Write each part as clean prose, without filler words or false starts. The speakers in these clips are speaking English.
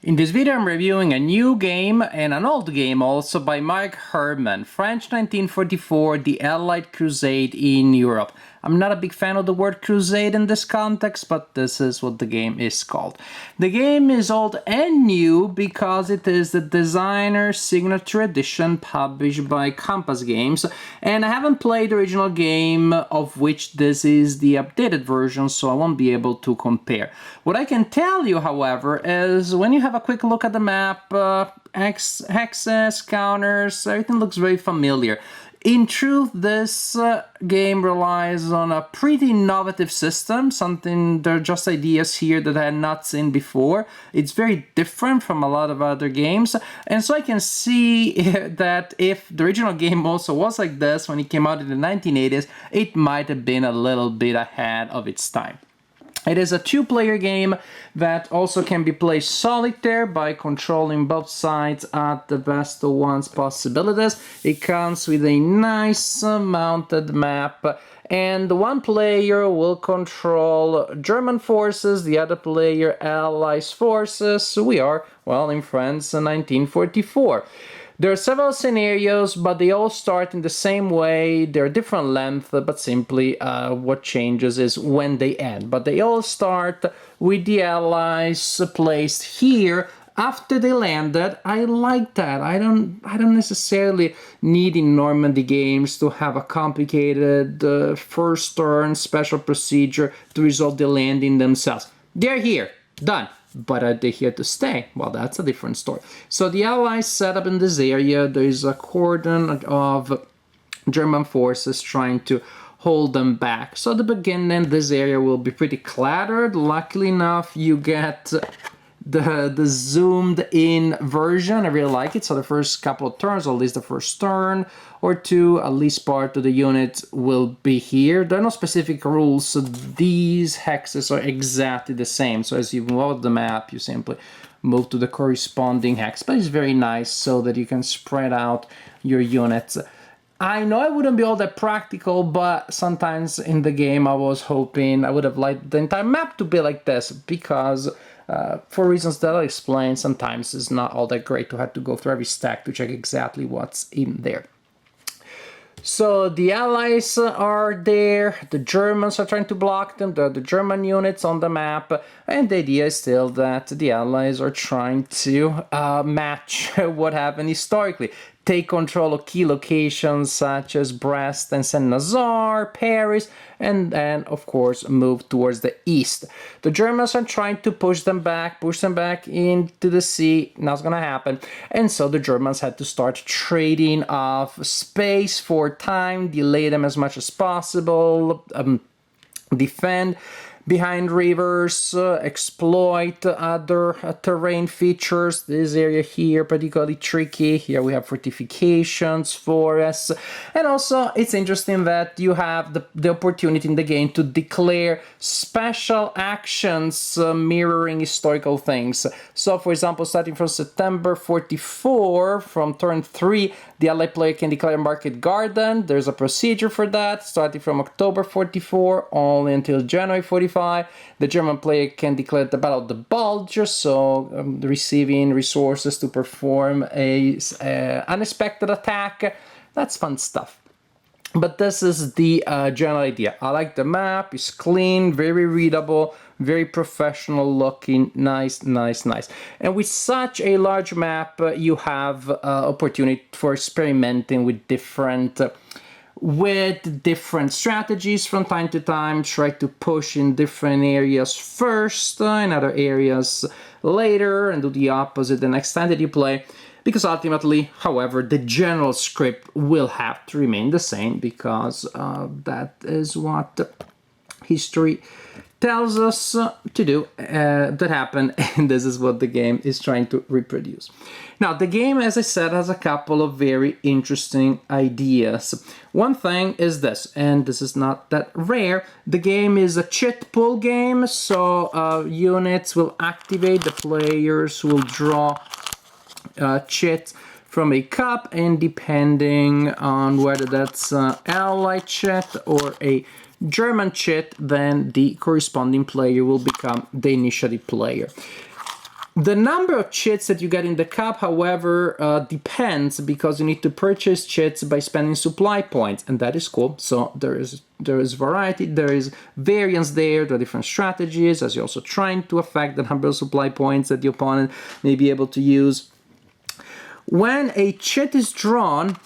In this video I'm reviewing a new game and an old game also by Mark Herman, French 1944, The Allied Crusade in Europe. I'm not a big fan of the word crusade in this context, but this is what the game is called. The game is old and new because it is the designer's signature edition published by Compass Games, and I haven't played the original game, of which this is the updated version, so I won't be able to compare. What I can tell you, however, is when you have a quick look at the map, hexes, counters, everything looks very familiar. In truth, this game relies on a pretty innovative system, there are just ideas here that I had not seen before. It's very different from a lot of other games, and so I can see that if the original game also was like this when it came out in the 1980s, it might have been a little bit ahead of its time. It is a two-player game that also can be played solitaire by controlling both sides at the best of one's possibilities. It comes with a nice mounted map, and one player will control German forces, the other player Allies forces. We are, well, in France in 1944. There are several scenarios, but they all start in the same way. They're different length, but simply what changes is when they end. But they all start with the Allies placed here after they landed. I like that. I don't necessarily need in Normandy games to have a complicated first turn special procedure to resolve the landing themselves. They're here, done. But are they here to stay? Well, that's a different story. So the Allies set up in this area. There is a cordon of German forces trying to hold them back. So at the beginning, this area will be pretty cluttered. Luckily enough, you get the zoomed in version. I really like it. So the first couple of turns, or at least the first turn or two, at least part of the unit will be here. There are no specific rules, so these hexes are exactly the same. So as you move out the map, you simply move to the corresponding hex. But it's very nice so that you can spread out your units. I know it wouldn't be all that practical, but sometimes in the game I was hoping I would have liked the entire map to be like this, because for reasons that I'll explain, sometimes it's not all that great to have to go through every stack to check exactly what's in there. So the Allies are there, the Germans are trying to block them, there are the German units on the map, and the idea is still that the Allies are trying to match what happened historically. Take control of key locations such as Brest and Saint-Nazaire, Paris, and then, of course, move towards the east. The Germans are trying to push them back into the sea. Not gonna happen. And so the Germans had to start trading off space for time, delay them as much as possible, defend behind rivers, exploit other terrain features. This area here particularly tricky. Here we have fortifications, forests, and also it's interesting that you have the opportunity in the game to declare special actions mirroring historical things. So for example, starting from September 44, from turn 3, the Allied player can declare Market Garden. There's a procedure for that, starting from October 44 only until January 45. The German player can declare the Battle of the Bulge, so receiving resources to perform a unexpected attack. That's fun stuff. But this is the general idea. I like the map. It's clean, very readable, very professional looking, nice. And with such a large map, you have opportunity for experimenting with different strategies from time to time. Try to push in different areas first, in other areas later, and do the opposite the next time that you play. Because ultimately, however, the general script will have to remain the same, because that is what history tells us to do, that happen, and this is what the game is trying to reproduce. Now, the game, as I said, has a couple of very interesting ideas. One thing is this, and this is not that rare, the game is a chit pull game, so units will activate, the players will draw chit from a cup, and depending on whether that's Allied chit or a German chit, then the corresponding player will become the initiative player. The number of chits that you get in the cup, however, depends, because you need to purchase chits by spending supply points, and that is cool. So there is variety, there is variance there, there are different strategies, as you're also trying to affect the number of supply points that the opponent may be able to use. When a chit is drawn,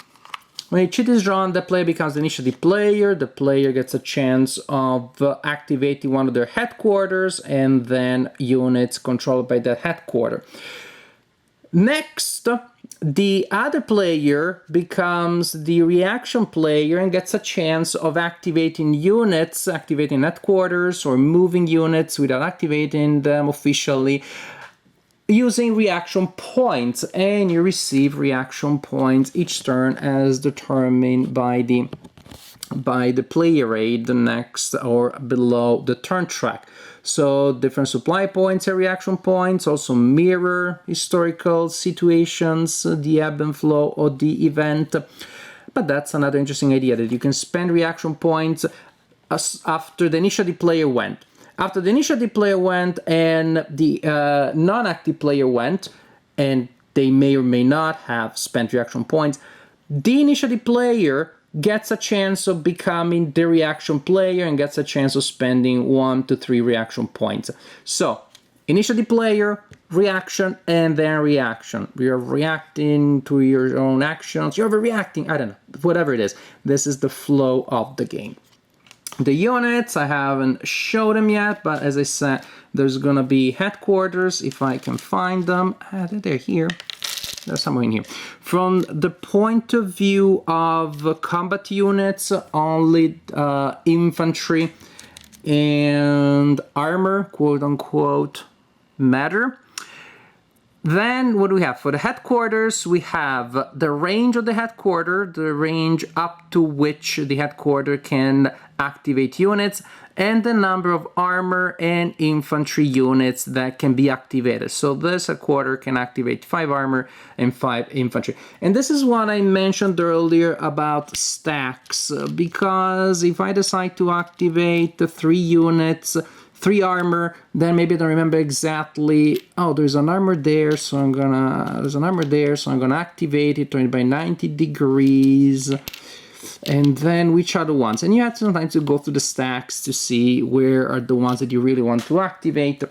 the player becomes the initiative player. The player gets a chance of activating one of their headquarters, and then units controlled by that headquarter. Next, the other player becomes the reaction player and gets a chance of activating units, activating headquarters, or moving units without activating them officially, using reaction points, and you receive reaction points each turn as determined by the player aid next or below the turn track. So different supply points and reaction points also mirror historical situations, the ebb and flow of the event. But that's another interesting idea, that you can spend reaction points after the initiative player went. After the initiative player went and the non-active player went, and they may or may not have spent reaction points, the initiative player gets a chance of becoming the reaction player and gets a chance of spending 1 to 3 reaction points. So, initiative player, reaction, and then reaction. You're reacting to your own actions, you're overreacting, I don't know, whatever it is. This is the flow of the game. The units, I haven't showed them yet, but as I said, there's gonna be headquarters, if I can find them. They're here. They're somewhere in here. From the point of view of combat units, only infantry and armor, quote-unquote, matter. Then what do we have? For the headquarters, we have the range of the headquarter, the range up to which the headquarter can activate units, and the number of armor and infantry units that can be activated. So this headquarter can activate 5 armor and 5 infantry. And this is what I mentioned earlier about stacks, because if I decide to activate the 3 units, 3 armor, then maybe I don't remember exactly, oh, there's an armor there, so I'm gonna activate it, turn it by 90 degrees, and then which are the ones? And you have sometimes to go through the stacks to see where are the ones that you really want to activate.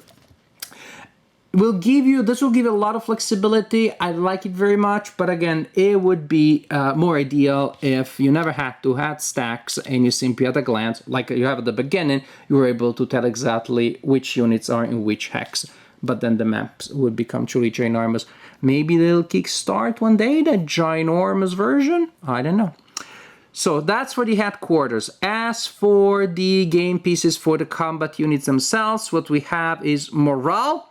This will give you a lot of flexibility. I like it very much, but again, it would be more ideal if you never had to have stacks and you simply at a glance, like you have at the beginning, you were able to tell exactly which units are in which hex. But then the maps would become truly ginormous. Maybe they'll kickstart one day the ginormous version? I don't know. So that's for the headquarters. As for the game pieces for the combat units themselves, what we have is morale.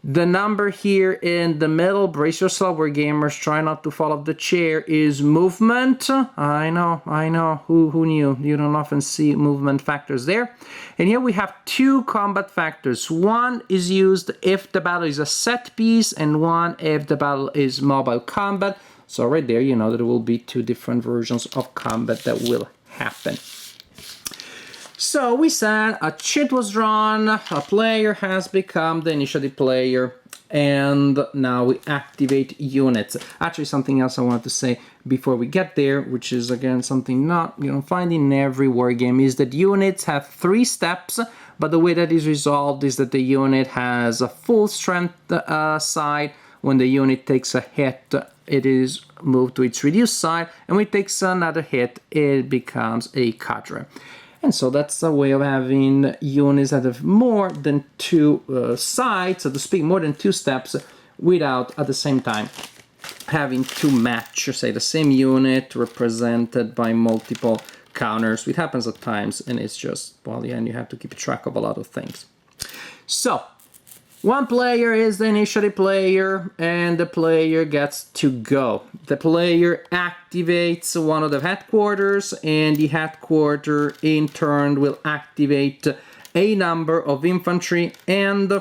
The number here in the middle, brace yourself, where gamers try not to fall off the chair, is movement. I know, who knew? You don't often see movement factors there. And here we have 2 combat factors. One is used if the battle is a set piece, and one if the battle is mobile combat. So right there, you know that there will be 2 different versions of combat that will happen. So we said a chit was drawn, a player has become the initiative player, and now we activate units. Actually, something else I wanted to say before we get there, which is again something not you don't find in every wargame, is that units have 3 steps, but the way that is resolved is that the unit has a full strength side. When the unit takes a hit, it is moved to its reduced side, and when it takes another hit, it becomes a cadre. And so that's a way of having units that have more than 2 sides, so to speak, more than 2 steps, without at the same time having to match, say, the same unit represented by multiple counters. It happens at times, and it's just, well, yeah, and you have to keep track of a lot of things. So, one player is the initiative player, and the player gets to go. The player activates one of the headquarters, and the headquarter in turn will activate a number of infantry and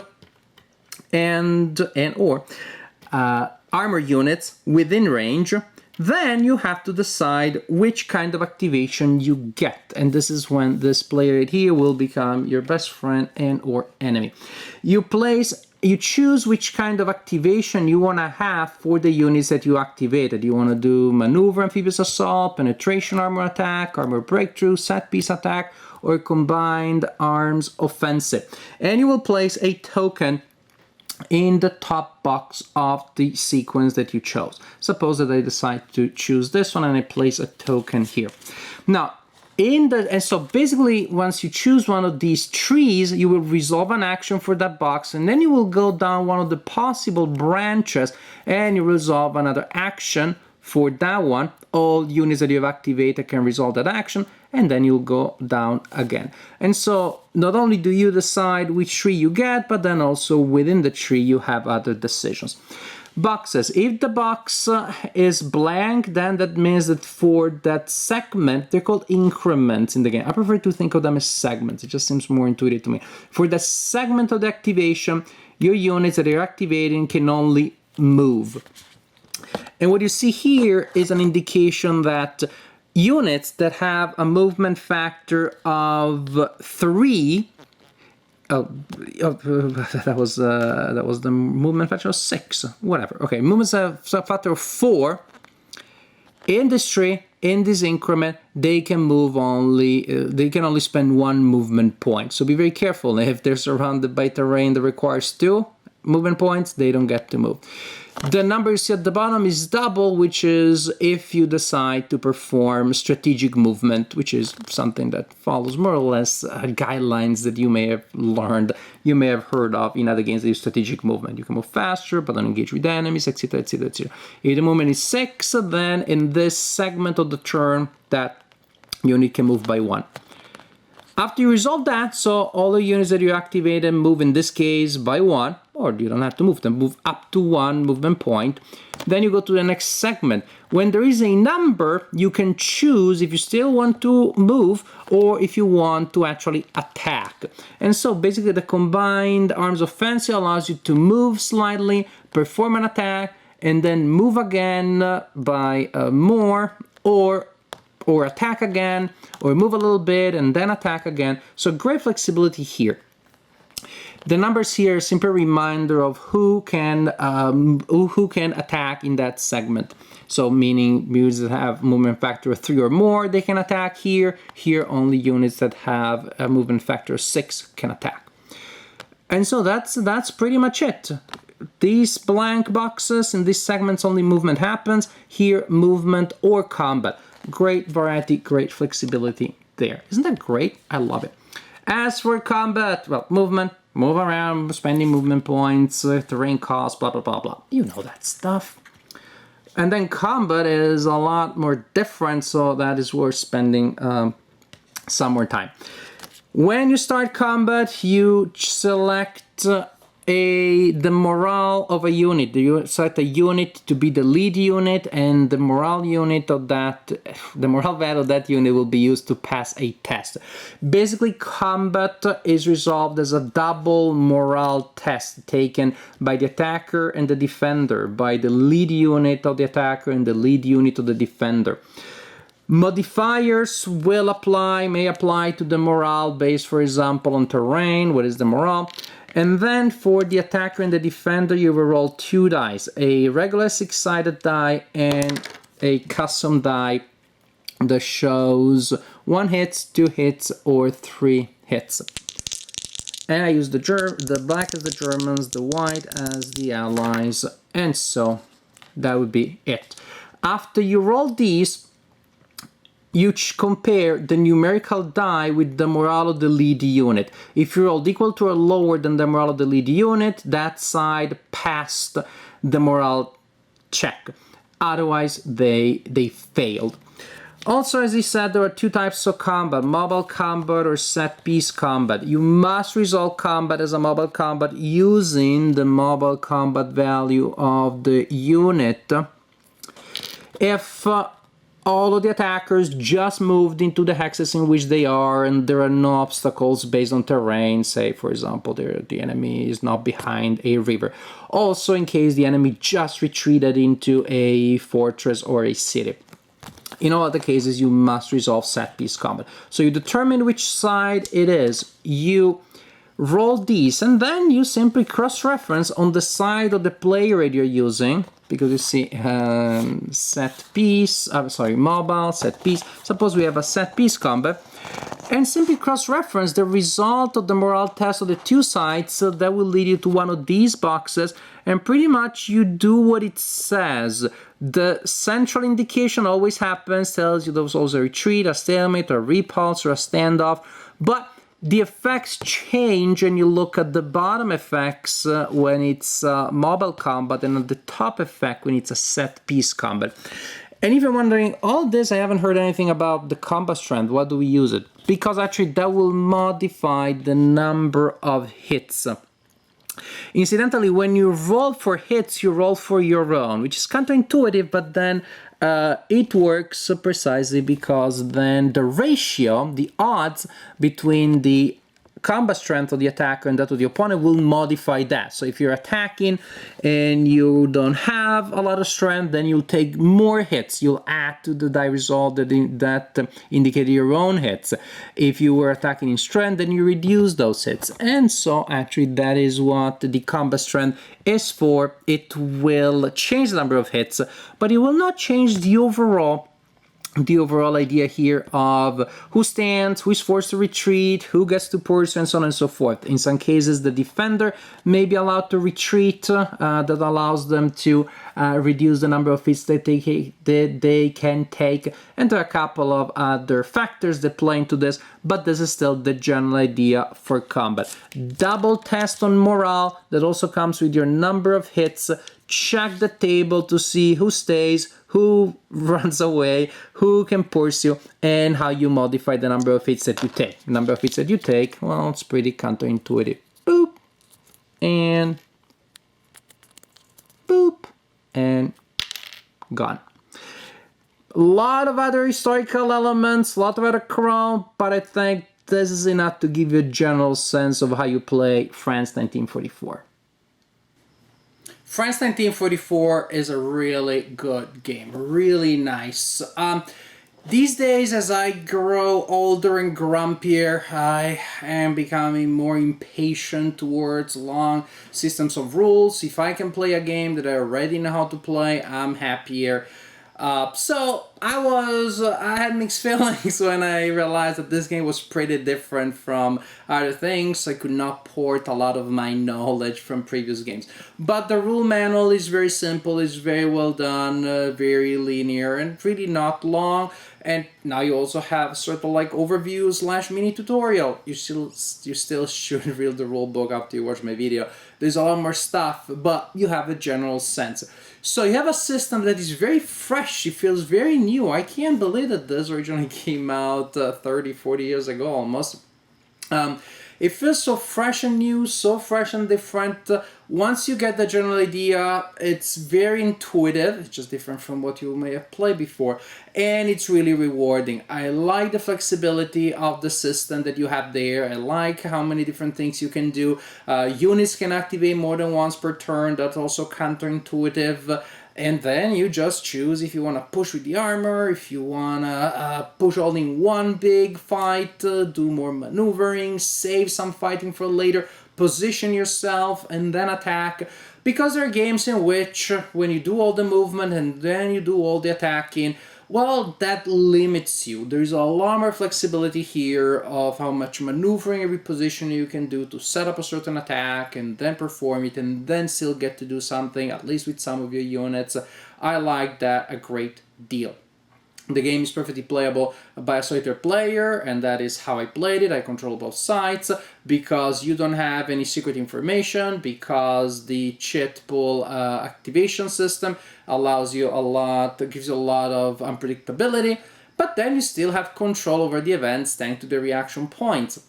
armor units within range. Then you have to decide which kind of activation you get, and this is when this player here will become your best friend and or enemy. You place you choose which kind of activation you want to have for the units that you activated. You want to do maneuver, amphibious assault, penetration armor attack, armor breakthrough, set piece attack, or combined arms offensive. And you will place a token in the top box of the sequence that you chose. Suppose that I decide to choose this one and I place a token here. Now, and so basically, once you choose one of these trees, you will resolve an action for that box, and then you will go down one of the possible branches and you resolve another action for that one. All units that you have activated can resolve that action, and then you'll go down again. And so not only do you decide which tree you get, but then also within the tree you have other decisions. Boxes. If the box is blank, then that means that for that segment, they're called increments in the game. I prefer to think of them as segments. It just seems more intuitive to me. For the segment of the activation, your units that you're activating can only move. And what you see here is an indication that units that have a movement factor of 3, that was the movement factor of 6, whatever. Okay, movement factor of 4 in this tree, in this increment, they can move only. They can only spend 1 movement point. So be very careful. If they're surrounded by terrain that requires 2 movement points, they don't get to move. The number you see at the bottom is double, which is if you decide to perform strategic movement, which is something that follows more or less guidelines that you may have learned, you may have heard of in other games that use strategic movement. You can move faster, but don't engage with enemies, etc., etc., etc. If the movement is 6, then in this segment of the turn, that unit can move by 1. After you resolve that, so all the units that you activated move in this case by 1, or you don't have to move them, move up to 1 movement point. Then you go to the next segment. When there is a number, you can choose if you still want to move or if you want to actually attack. And so basically the combined arms offensive allows you to move slightly, perform an attack, and then move again by more, or attack again, or move a little bit and then attack again. So great flexibility here. The numbers here are simply a reminder of who can attack in that segment. So meaning units that have movement factor of 3 or more, they can attack here. Here only units that have a movement factor of 6 can attack. And so that's pretty much it. These blank boxes in these segments only movement happens. Here movement or combat. Great variety, great flexibility there. Isn't that great? I love it. As for combat, well, movement, move around, spending movement points, terrain cost, blah, blah, blah, blah. You know that stuff. And then combat is a lot more different, so that is worth spending some more time. When you start combat, you select the morale of a unit. You select a unit to be the lead unit, and the morale unit of that, the morale value of that unit will be used to pass a test. Basically, combat is resolved as a double morale test taken by the attacker and the defender, by the lead unit of the attacker and the lead unit of the defender. Modifiers may apply to the morale based, for example, on terrain. What is the morale? And then for the attacker and the defender, you will roll 2 dice, a regular 6-sided die and a custom die that shows 1 hit, 2 hits, or 3 hits. And I use the black as the Germans, the white as the Allies, and so that would be it. After you roll these, you compare the numerical die with the morale of the lead unit. If you rolled equal to or lower than the morale of the lead unit, that side passed the morale check. Otherwise, they failed. Also, as I said, there are 2 types of combat, mobile combat or set-piece combat. You must resolve combat as a mobile combat using the mobile combat value of the unit. If all of the attackers just moved into the hexes in which they are, and there are no obstacles based on terrain. Say, for example, the enemy is not behind a river. Also, in case the enemy just retreated into a fortress or a city. In all other cases, you must resolve set-piece combat. So you determine which side it is. You roll these, and then you simply cross-reference on the side of the player that you're using, because you see set piece, mobile, set piece. Suppose we have a set piece combat, and simply cross-reference the result of the morale test of the two sides, so that will lead you to one of these boxes, and pretty much you do what it says. The central indication always happens, tells you there's always a retreat, a stalemate, or a repulse, or a standoff, but the effects change, and you look at the bottom effects when it's mobile combat, and at the top effect when it's a set piece combat. And if you're wondering, all this, I haven't heard anything about the combat strength, what do we use it? Because actually that will modify the number of hits. Incidentally, when you roll for hits, you roll for your own, which is counterintuitive, but then it works precisely because then the ratio, the odds between the combat strength of the attacker and that of the opponent will modify that. So if you're attacking and you don't have a lot of strength, then you'll take more hits. You'll add to the die result that indicated your own hits. If you were attacking in strength, then you reduce those hits. And so actually that is what the combat strength is for. It will change the number of hits, but it will not change the overall idea here of who stands, who is forced to retreat, who gets to pursue, and so on and so forth. In some cases, the defender may be allowed to retreat, that allows them to reduce the number of hits that they can take, and there are a couple of other factors that play into this, but this is still the general idea for combat. Double test on morale, that also comes with your number of hits. Check the table to see who stays, who runs away, who can pursue, and how you modify the number of hits that you take. The number of hits that you take, well, it's pretty counterintuitive. Boop, and boop, and gone. A lot of other historical elements, a lot of other chrome, but I think this is enough to give you a general sense of how you play France 1944. France 1944 is a really good game, really nice. These days, as I grow older and grumpier, I am becoming more impatient towards long systems of rules. If I can play a game that I already know how to play, I'm happier. So I had mixed feelings when I realized that this game was pretty different from other things. I could not port a lot of my knowledge from previous games. But the rule manual is very simple, it's very well done, very linear, and really not long. And now you also have sort of like overview / mini tutorial. You still should read the rule book after you watch my video. There's a lot more stuff, but you have a general sense. So you have a system that is very fresh, it feels very new. I can't believe that this originally came out 30, 40 years ago almost. It feels so fresh and new, so fresh and different. Once you get the general idea, it's very intuitive. It's just different from what you may have played before. And it's really rewarding. I like the flexibility of the system that you have there. I like how many different things you can do. Units can activate more than once per turn. That's also counterintuitive. And then you just choose if you want to push with the armor, if you want to push all in one big fight, do more maneuvering, save some fighting for later, position yourself, and then attack. Because there are games in which when you do all the movement and then you do all the attacking, well, that limits you. There's a lot more flexibility here of how much maneuvering and repositioning you can do to set up a certain attack and then perform it and then still get to do something, at least with some of your units. I like that a great deal. The game is perfectly playable by a solitaire player, and that is how I played it. I control both sides because you don't have any secret information, because the cheat pool activation system allows you a lot, gives you a lot of unpredictability, but then you still have control over the events thanks to the reaction points.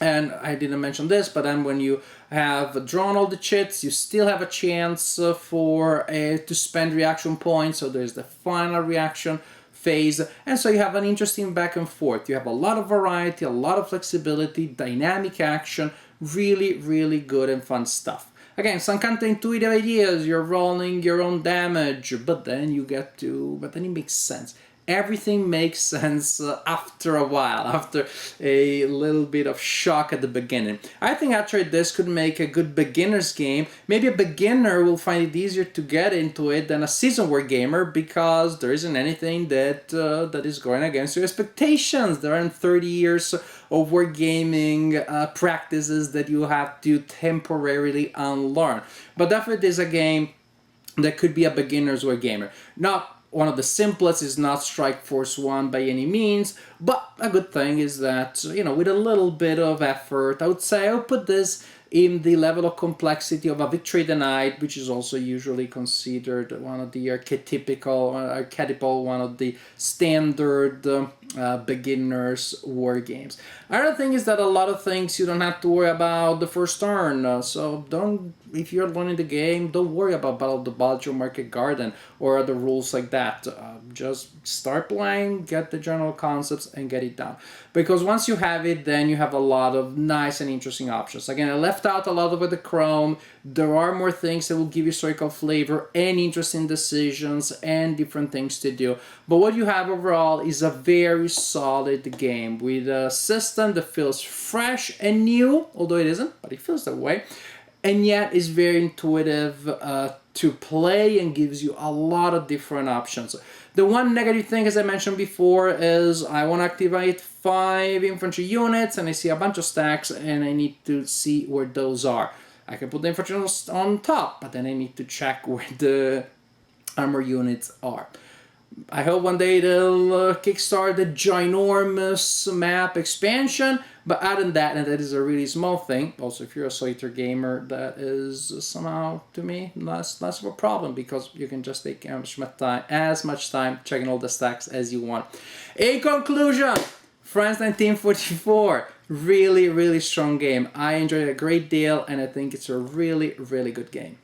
And I didn't mention this, but then when you have drawn all the chits, you still have a chance to spend reaction points, so there's the final reaction phase, and so you have an interesting back and forth. You have a lot of variety, a lot of flexibility, dynamic action, really, really good and fun stuff. Again, some counterintuitive ideas, you're rolling your own damage, but then it makes sense. everything makes sense after a while, after a little bit of shock at the beginning. I think actually this could make a good beginner's game. Maybe a beginner will find it easier to get into it than a seasoned war gamer, because there isn't anything that that is going against your expectations. There aren't 30 years of wargaming practices that you have to temporarily unlearn. But definitely is a game that could be a beginner's wargamer. Not one of the simplest, is not Strike Force 1 by any means, but a good thing is that, you know, with a little bit of effort, I would say I would put this in the level of complexity of a Victory Denied, which is also usually considered one of the archetypal, one of the standard beginners war games. Another thing is that a lot of things you don't have to worry about the first turn, so don't, if you're learning the game, don't worry about Battle of the Bulge or Market Garden or other rules like that. Just start playing, get the general concepts, and get it done. Because once you have it, then you have a lot of nice and interesting options. Again, I left out a lot of the Chrome. There are more things that will give you historical flavor and interesting decisions and different things to do. But what you have overall is a very solid game with a system that feels fresh and new, although it isn't, but it feels that way. And yet is very intuitive to play and gives you a lot of different options. The one negative thing, as I mentioned before, is I want to activate 5 infantry units and I see a bunch of stacks and I need to see where those are. I can put the infantry on top, but then I need to check where the armor units are. I hope one day they'll kickstart the ginormous map expansion, but other than that, and that is a really small thing. Also, if you're a solitaire gamer, that is somehow, to me, less of a problem, because you can just take as much time checking all the stacks as you want. In conclusion, France 1944, really, really strong game. I enjoyed it a great deal, and I think it's a really, really good game.